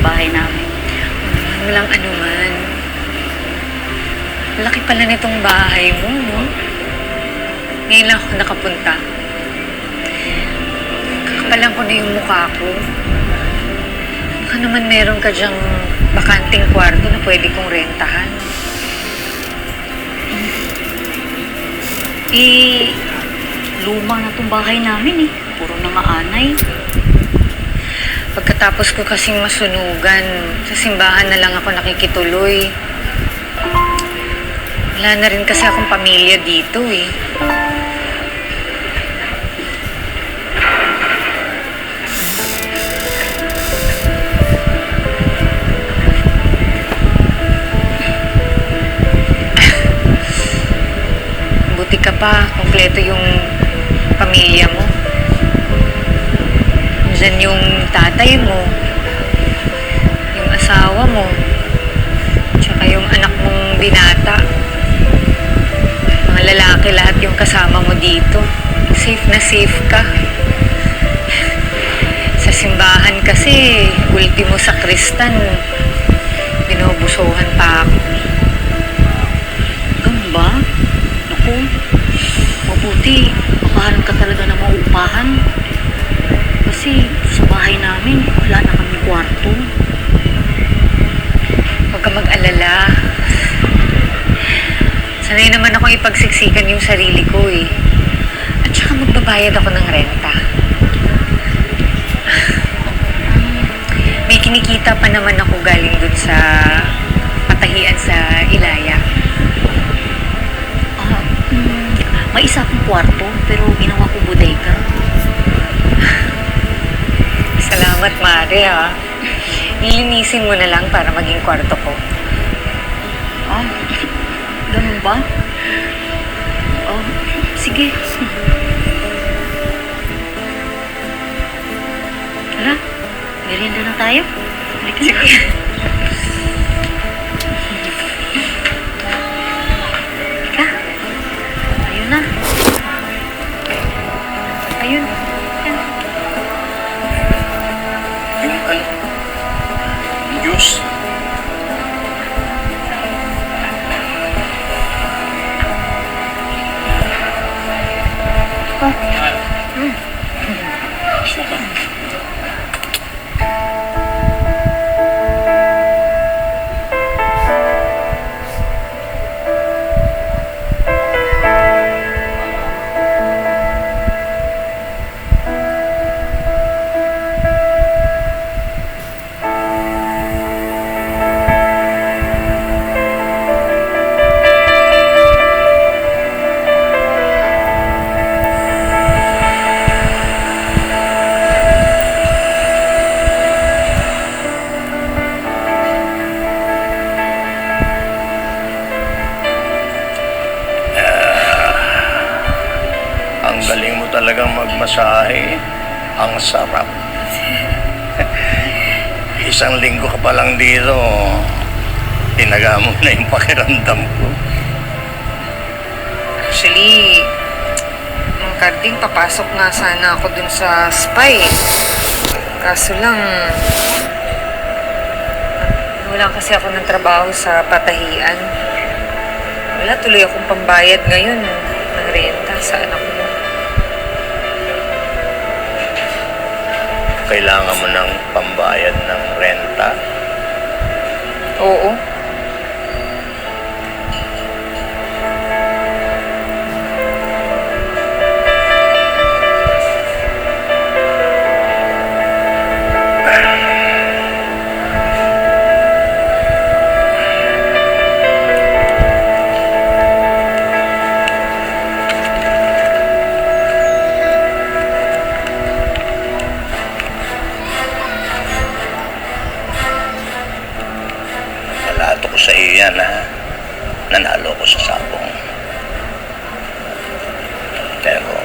bahay namin. Walang anuman. Laki pala nitong bahay mo, no? Ngayon lang ako nakapunta. Kakapalan ko na yung mukha ko. Baka naman meron ka dyang bakanting kwarto na pwede kong rentahan. Luma na tong bahay namin eh. Puro nangaanay. Pagkatapos ko kasing masunugan, sa simbahan na lang ako nakikituloy. Wala na rin kasi akong pamilya dito eh. Buti ka pa, kompleto yung pamilya mo. Diyan yung tatay mo, yung asawa mo, tsaka yung anak mong binata. Mga lalaki lahat yung kasama mo dito. Safe na safe ka. Sa simbahan kasi, ultimo sakristan, binubusuhan pa ako. Ganun ba? Naku, mabuti. Mapahalan ka talaga na mauupahan. Kasi sa bahay namin, wala na kami kwarto. Huwag ka mag-alala. Sanay naman ako ipagsiksikan yung sarili ko eh. At saka magbabayad ako ng renta. May kinikita pa naman ako galing dun sa patahian sa Ilaya. May isa akong kwarto, pero ginawa ko bodega. Salamat, Mare, ha. Nilinisin mo na lang para maging kwarto ko. Ganun ba? Sige. Tara, merienda na tayo. Halika na. Halika. Ayun na. Ayun. Yan. Yung yung juice. Ang galing mo talagang magmasahe. Ang sarap. Isang linggo ka pa lang dito, tinaga mo na yung pakiramdam ko. Actually, ang karding papasok nga sana ako dun sa spa eh. Kaso lang, wala kasi ako ng trabaho sa patahian. Wala tuloy akong pambayad ngayon ng renta sa anak mo. Kailangan mo ng pambayad ng renta. Oo. Nalato ko sa iyo yan, ha? Nanalo ko sa sabong. Pero,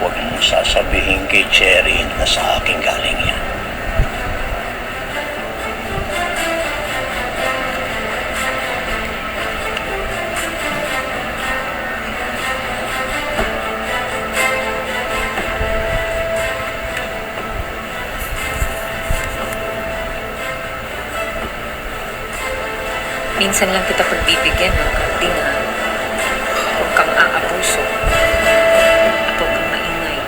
huwag mong sasabihin kay Cherry na sa akin galing yan. Minsan lang kita pagbibigyan ng karding, ha? Huwag kang aabuso. At huwag kang maingay.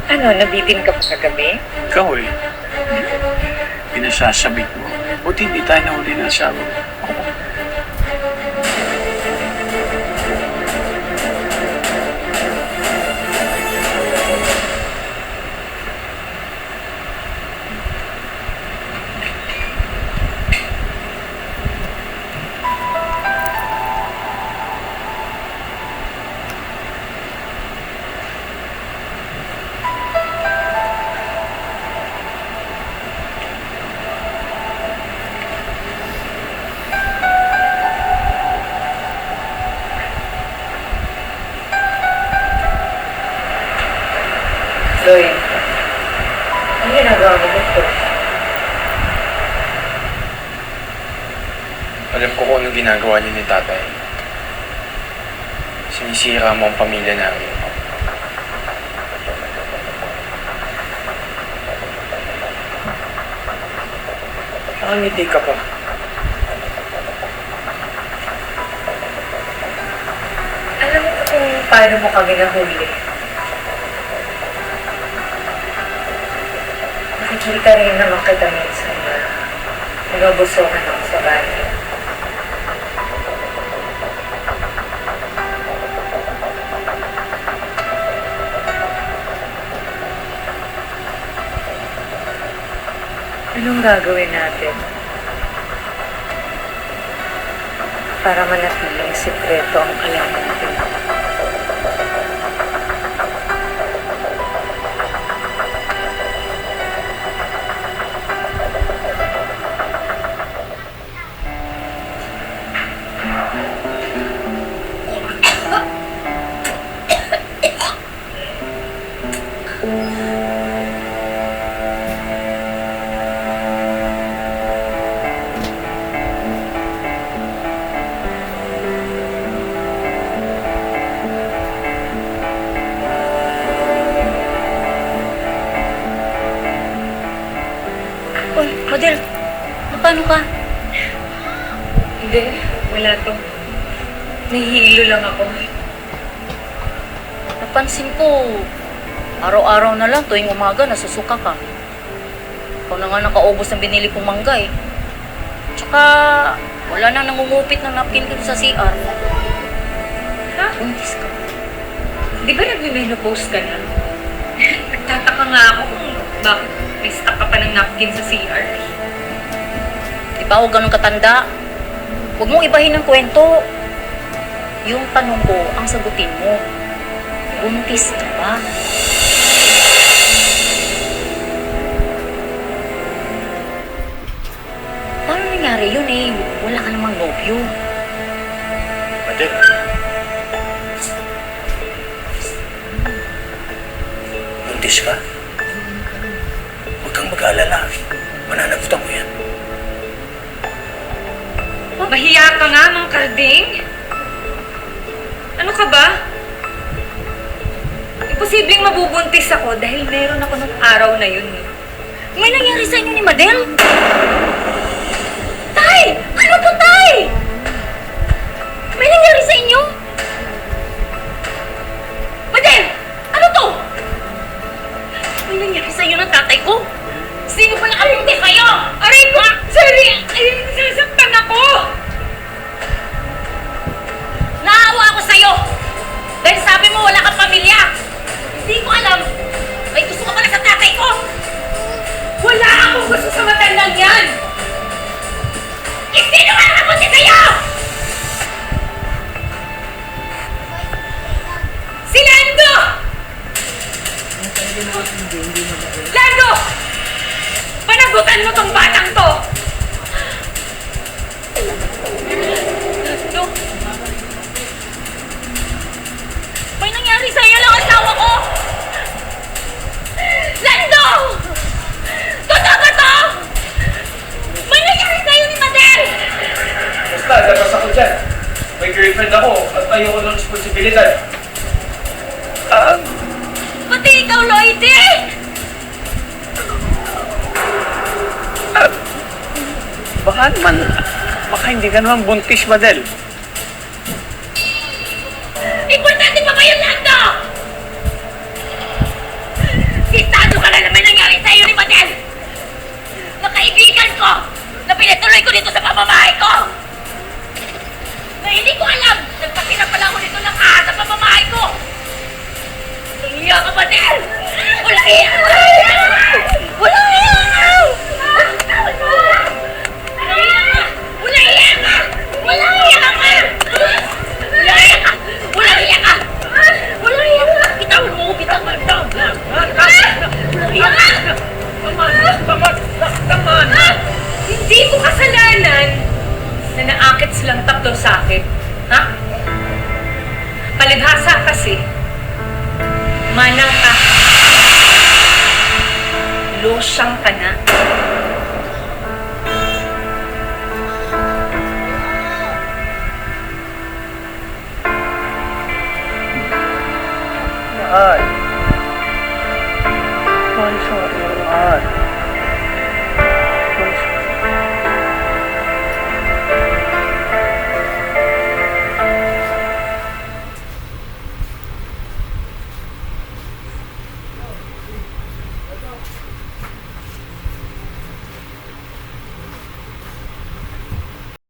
Ano, nabitin ka pa kagabi? Ikaw eh. Pinasasabit mo. Buti hindi tayo nahuli ng asawa mo. Lloyd, ano ginagawa mo dito? Alam ko kung ano ginagawa niyo ni tatay. Sinisira mo ang pamilya namin. Nakangiti ka pa. Alam mo kung paano mo kami nahuli? Nakikita rin naman kita minsan na nagubusokan ako sa bahay. Anong gagawin natin para manatiling sikreto ang alam natin? Uy, Madel, paano ka? Hindi, wala to. Nahihilo lang ako. Napansin ko, araw-araw na lang tuwing umaga nasusuka ka. Ikaw na nga nakaubos ng binili kong mangga eh. Tsaka, wala nang nangungupit ng napkin dun sa CR. Ha? Buntis ka. Di ba nag-menopause ka na? Nagtataka nga ako kung bakit may stock ka pa ng napkin sa CR. Di ba ako ganun katanda? Huwag mong ibahin ng kwento. Yung tanong ko, ang sagutin mo. Buntis ka ba? Paano nangyari yun eh? Wala ka namang nobyo. Madel. Buntis ka? Huwag kang mag-alala. Mananagutan mo yan. Mahiya ka nga, Mang Karding. Ano ka ba? Imposibleng mabubuntis ako dahil meron ako nung araw na yun. May nangyari sa inyo ni Madel? Tay! Ano to, Tay? May nangyari sa inyo? Madel! Ano to? May nangyari sa inyo ng tatay ko? Sino ba nakabuntis sa'yo? Aray ko! Sorry! Ay, sasaktan ako! Naawa ako sa'yo! Dahil sabi mo wala kang pamilya! Hindi ko alam! May gusto ka pala sa tatay ko! Wala akong gusto sa matandang yan! Eh, sino ka Abutan mo tong batang to! Lando! May nangyari sa'yo lang asawa ko! Lando! Totoo ba to? May nangyari sa'yo ni Madel! Basta, labas ako dyan. May girlfriend ako at ayoko ng responsibilidad. Pati ikaw, Lloydie! Baka hindi ka naman buntis, Madel. Importante pa ba yung Lando? Sintado ka na naman nangyari sa'yo ni Madel! Na kaibigan ko! Na pinatuloy ko dito sa pamamahay ko! Na hindi ko alam! Nagpatira pala ako dito ng sa pamamahay ko! Iya ka, Madel! Wala iya! Wala iya! Wala iya ka! Wala iya ka! Wala iya ka! Wala iya ka! Wala iya ka! Bitawan mo! Bitawan mo! Wala iya ka! Hindi ko kasalanan na naakit silang tatlo sa akin. Ha? Palibhasa kasi, manang ka. Losyang ka na. Ay,